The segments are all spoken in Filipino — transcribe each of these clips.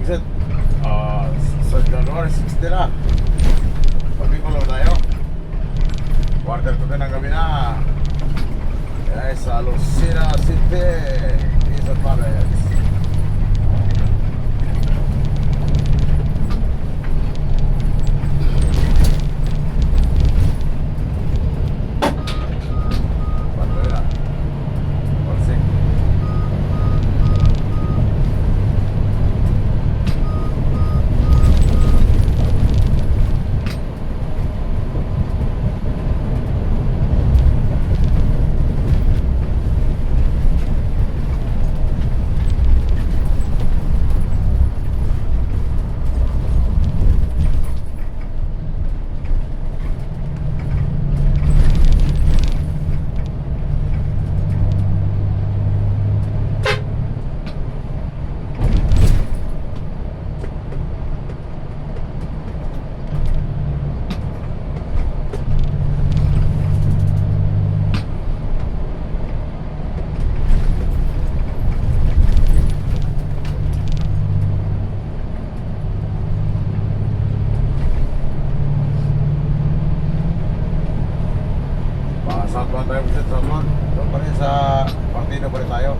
Buksit. Sa January 60 na. Pag-Bicol na tayo. Quarter to 10 ng gabi na. Kaya sa Lucena City, Quezon Province. Southbound tayo, Buksit, southbound. Doon pa rin sa partido pa rin tayo.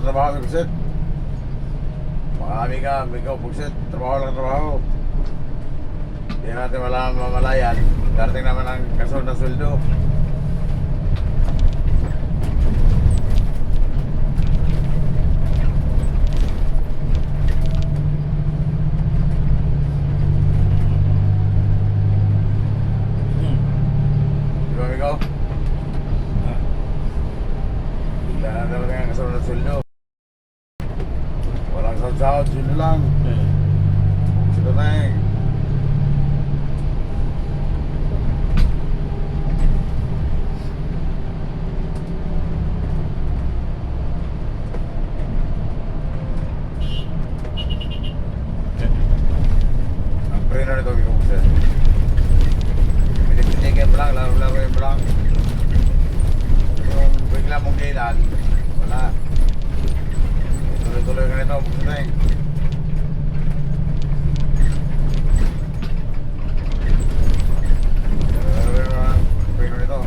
Trabaho, Buksit. Mga amiga, Buksit. Trabaho. Hindi natin mamalayan. Darating naman ang kasunod na sweldo. Di ba, amigo? Hindi na darating ang kasunod na sweldo. Walang sahod, sino lang. Sino lang. Ang trainer nito, Buksit. Pinipitikin mo lang, laro-laruin mo lang. Yung bigla mong kailan, wala. Tuloy-tuloy ka nito, Buksit. Trainer nito.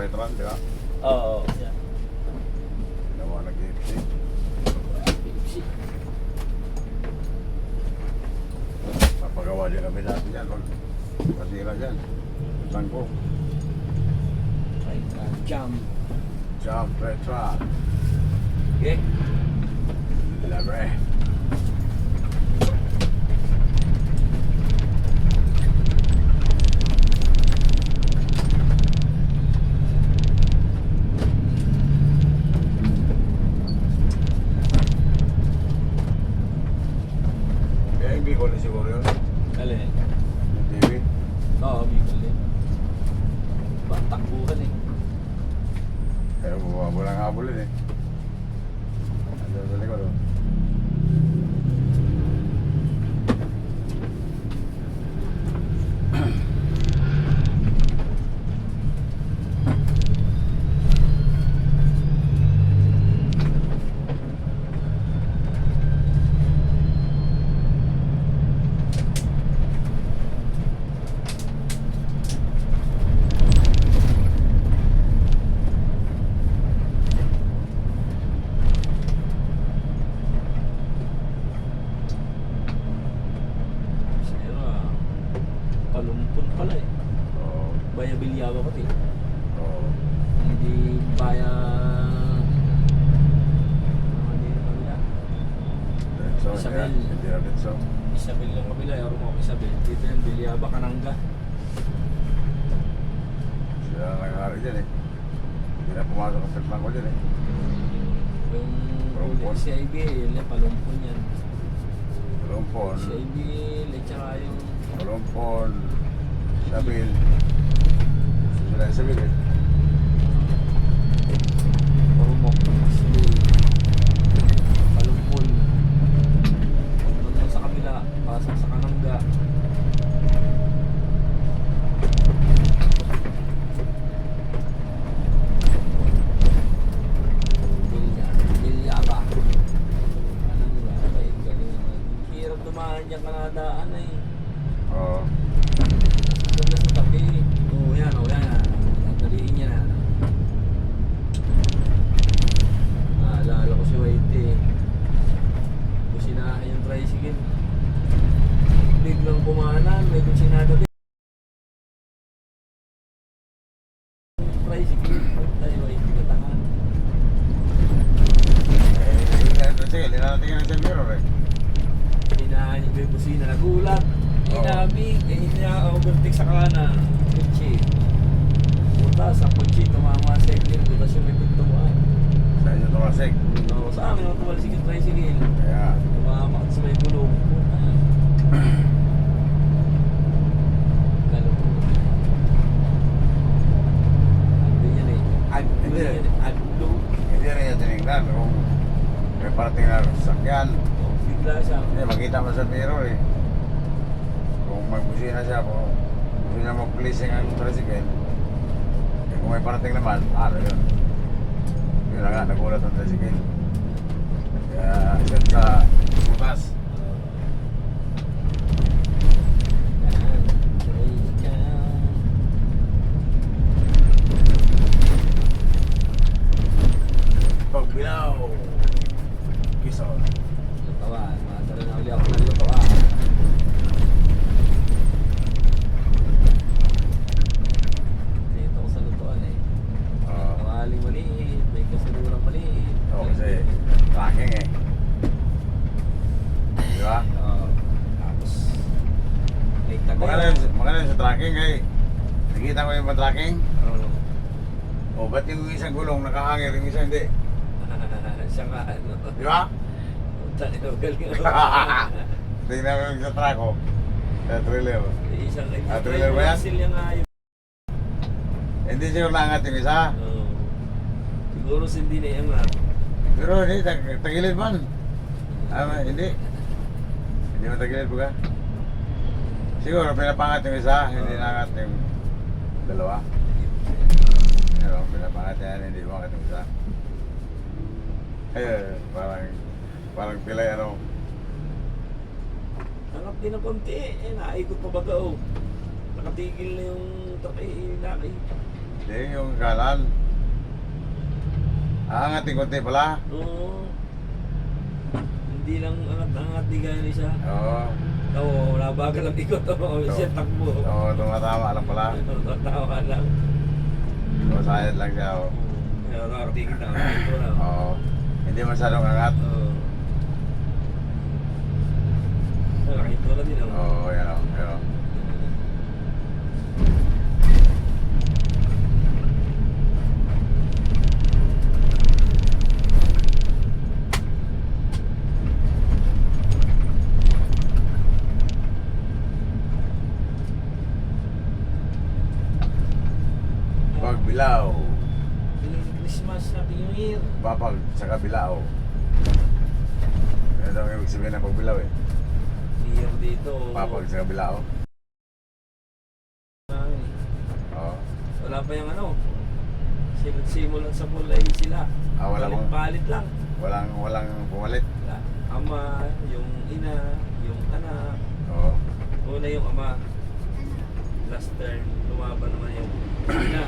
veteran, di ba? Oo, yan. Ginawa na KFC. Pepsi. Papagawa din kami dati dyan. Pag masira dyan. Utang ko. Ay, jam. Jump veteran. Okay. Libre. Kaya yung Bicol na siguro yun. Alin? Yung TV. Oo, Bicol din. Takbuhan eh. Kaya bumaba lang habulin eh. Ano sa likod oh. Sira. Palumpun pala eh. Oo. Baya Bilyawa ko eh. Oo. Hindi baya... Ano din yung kabila? Detso. Isabel. Hindi na Detso. Isabel yung kabila. Yung mo Isabel. Dito yung Bilyaba, Kananga. Sila lang nangyari dyan eh. Hindi na pumasok ang petlang ko dyan eh. Yung Palumpun. CIB, yun yung palumpun yan. Palumpon. CIB, at saka yung... Palumpon. Sabil. Sila yung sabil eh. Parumok, Asli, Palumpun. Doon sa kabila, pasok sa Kananga. Bilyaba. Kananga, ay galing naman. Hirap dumaan dyan kanadaan eh. Oo. Doon na sa tabi. Oo, yan, oo, yan. Nadaliin niya na. Naalala ko si Whitey eh. Kusinahan yung tricycle. Biglang kumanan, may kusinado din. Tricycle, tayo Whitey katangan. Sige, hindi na natin yung mirror eh. Hinahan niya yung kusina, nagulat. Oo. Inabig, eh hindi niya overtake sa kanan. Kutsi. Butas, ang kutsi, tumama sa iklim. Butas yung may pintuan. Sa inyo tumasik. Oo, sa amin, tumalsik yung tricycle. Kaya, Tumama sa may gulong. Ano yan eh? Aglo yan eh. Aglo. hindi rin yung tinignan kung may parating na sakyan. Oh, bigla siya. Hindi, makita mo sa mirror eh. Kung magbusina siya, kung gusto niya mag-placing ang tricycle, eh, kung may parating naman, ano yun? Yun na nga, nagulat ang tricycle. Kaya, yun sa butas. Yan. Tricycle. Pagbilaw. Kison. Lutawan. Matalo na uli ako ng lutawan. Dito ko sa lutuan eh. Oo. Kawaling maliit, may kasalulang maliit. Oo, kasi tracking eh. Di ba? Oo. Tapos, may Maganda yun sa tracking eh. Nakita mo yung tracking? Oo. O, ba't yung isang gulong nakahangir, yung isa hindi? Siya nga ano. Di ba? Tani na galing ako. Tingnan mo yung sa track ko. Sa trailer. Isang Trailer ba yan? Silya nga yun. Hindi siguro naangat yung isa. Oo. Siguro hindi na yung nga. Pero hindi, tagilid man. Hindi. Hindi mo tagilid ba ka? Siguro pinapangat yung isa, hindi naangat yung dalawa. Pero pinapangat yan, hindi umangat yung isa. Ayun, parang pilay ano. Hanap din ng konti. Eh, naikot pa baga oh. Nakatigil na yung truck eh, inakay. Hindi, yung kanan. Angating konti pala. Oo. Hindi lang angat-angat, di gaya na siya. Oo. Oo, nabagal ang ikot. Oo, siya takbo. Oo, tumatama lang pala. Tawa lang. Tumasayad lang siya. Oo. Kaya nakatingin na. Ito lang. Oo. Hindi masyadong angat. Oo. Nakakita na din ako. Oo, yan o. Yan o. Pagbilao. Christmas, Happy New Year. Papag sa kabilao. Yan daw ang ibig sabihin ng pagbilao eh. New Year dito. Papag sa kabilao. Oo. Wala pa yung ano. Simulan sa mulay sila. Wala mong- Palit lang. Walang pumalit. Wala. Ama, yung ina, yung anak. Oo. Una yung ama. Last turn, lumaban naman yung ina.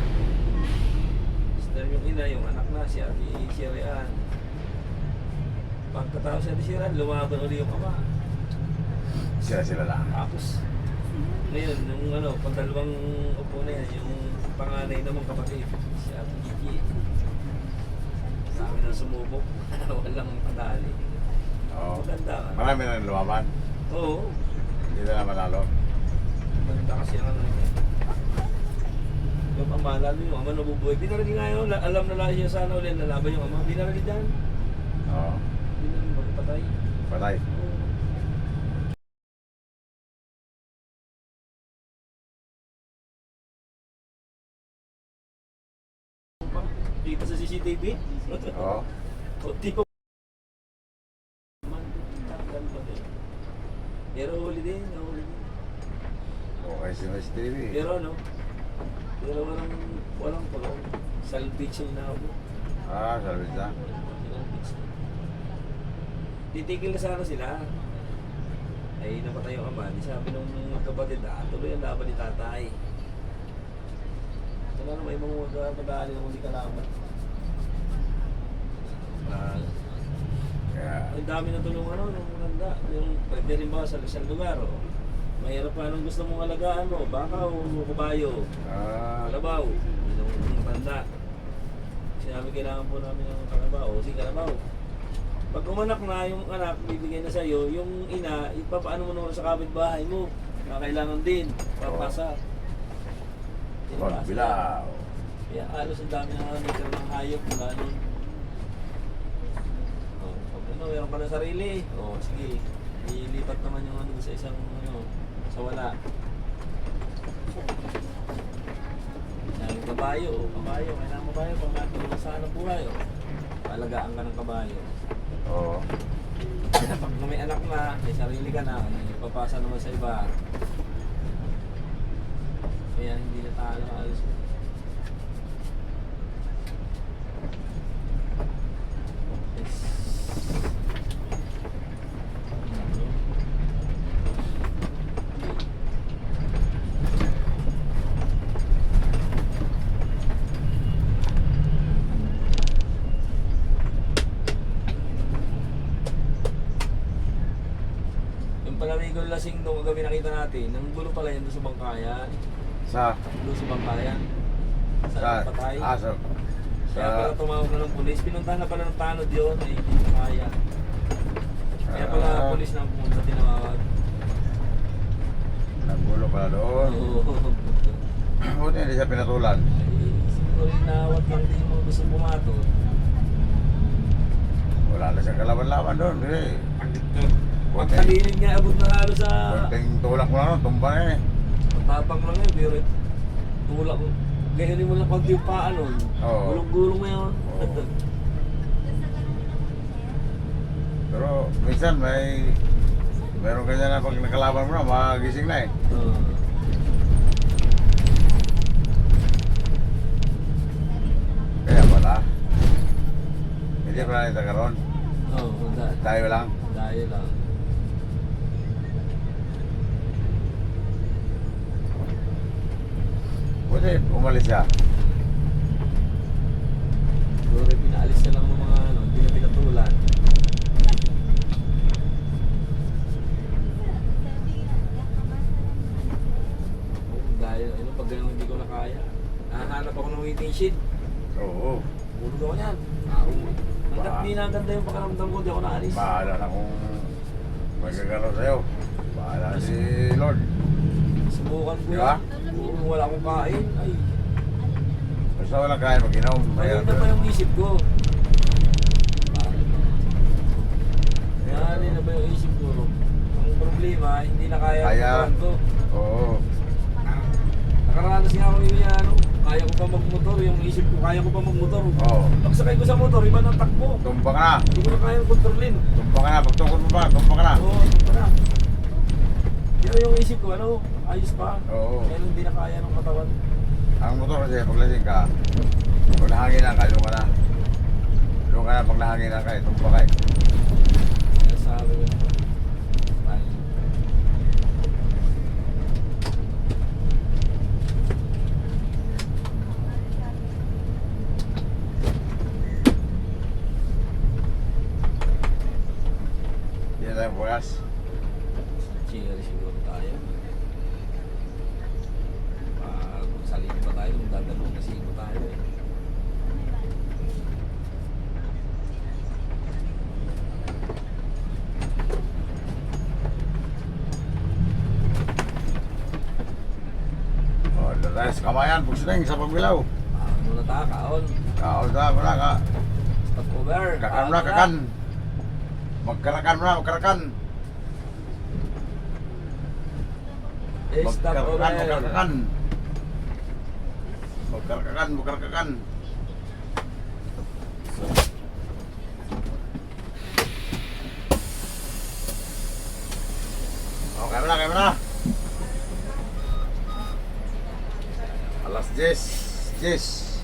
Last turn yung ina, yung anak na, si Ate Shirian. Pagkatapos si Ate Shirian, lumaban ulit yung ama. Sila lang. Tapos, ngayon, yung ano, pagdalawang upo na yan, yung panganay naman kapatid, si Ate Kiki. Sa amin ang sumubok, walang padali. Oo. Maganda ka. Marami na lumaban. Oo, Hindi na manalo. maganda kasi ang ano niya. Yung ama, lalo yung ama nabubuhay. Binarali nga yun, alam na lang siya sana ulit nalaban yung ama. Binarali dyan. Oo. Binarali magpatay. Patay. Dito sa CCTV. Oo. O, di ko. Pero huli din, nahuli din. Okay, si Mas TV. Pero ano, pero walang kulong. Salvage yung nabo. Salvage na. Titigil na sana sila. Ay napatay yung ama. Di sabi nung magkapatid, tuloy ang laban ni tatay. Wala na may mga magkakadali na hindi kalaban. Kaya, Ang dami na tulungan nung maganda. Yung pwede rin ba sa isang lugar. Oh. Mahirap pa anong gusto mong alagaan mo. Baka o kabayo. Kalabaw. Yun ang matanda. Sinabi kailangan po namin ng kalabaw. O si kalabaw. Pag umanak na yung anak, bibigay na sa'yo, yung ina, ipapaano mo naman sa kapitbahay mo. Kailangan din. Papasa. pagbilao. Kaya alos ang dami na nagkaroon ng hayop mula nun. Oh, pag ano, meron ka na sarili. O sige, ilipat naman yung ano sa isang ano, sa wala. Yung kabayo, kabayo, kailangan mo kabayo pag natulong sa anong buhay. Alagaan ka ng kabayo. Oo. Pag may anak na, may sarili ka na, ipapasa naman sa iba. Kaya hindi na talo alos. Yung palamigol lasing doon kagabi nakita natin, nang gulo pala yun doon sa bangkayan. Sa? Doon sa bangkayan. Sa patay. So, Kaya pala tumawag na ng pulis. Pinuntahan na pala ng tanod yun, ay hindi na kaya. Kaya pala pulis na pumunta, tinawag. Naggulo pala doon. Oo. Buti hindi siya pinatulan. Ay, siguro yung nawag lang din mo gusto bumato. Wala na siyang kalaban-laban doon. Eh. Pagkalilin nga, abot na halo sa... Kunting tulak mo lang, tumba na eh. Matapang lang yun, pero tulak mo. Gayanin mo lang konti yung paa nun. Oo. Gulong-gulong mo yun. Oo. Pero minsan meron ganyan na pag nakalaban mo na, magising na eh. Oo. Kaya pala. Hindi pala nagkakaroon. Oo, Tayo lang. dahil lang. Buti umalis siya. Siguro pinaalis na lang ng mga ano, hindi na pinatulan. Dahil ano, pag ganun hindi ko na kaya, nahanap ako ng waiting sheet. Oo. Hulog ako niyan. Hanggat di naganda yung pakiramdam ko, di ako naalis. Bahala na kung magkakaroon sa'yo. Bahala si Lord. Subukan ko Di ba? yan. Kung wala akong kain, ay, Basta walang kaya mag-inom. ayun na pa yung isip ko. Yan na ba yung isip ko? Ang problema, hindi na kaya Kaya. ang katawan ko. Oo. Nakaranas nga ako yung ano, kaya ko pa magmotor, yung isip ko, kaya ko pa magmotor. Oo. Pagsakay ko sa motor, iba ng takbo. Tumpa ka na. Hindi ko na kaya kontrolin. Tumpa ka na. Pagtungkol mo ba? Tumpa ka na. Oo, ito na. Pero yung isip ko, ano, ayos pa. Oo. Kaya hindi na kaya ng katawan. Ang motor kasi pag lasing ka, pag nahanginan ka, doon ka na. Doon ka na pag nahanginan ka, tumpa ka eh. Kaya sabi ko, ay, Hindi na tayo bukas. cheer siguro tayo. Pag salito pa tayo, magdadalawang kasino tayo eh. O, doon tayo sa kamayan. Pagsiling sa pagbilaw. Muna tayo, kaon. Kaon ka, wala ka. Stop over. Kakan mo na, kakan. Magkarakan mo na, magkarakan. Stop over. Magkarakan. Magkarakakan, magkarakakan. O, kaya mo na. Alas 10.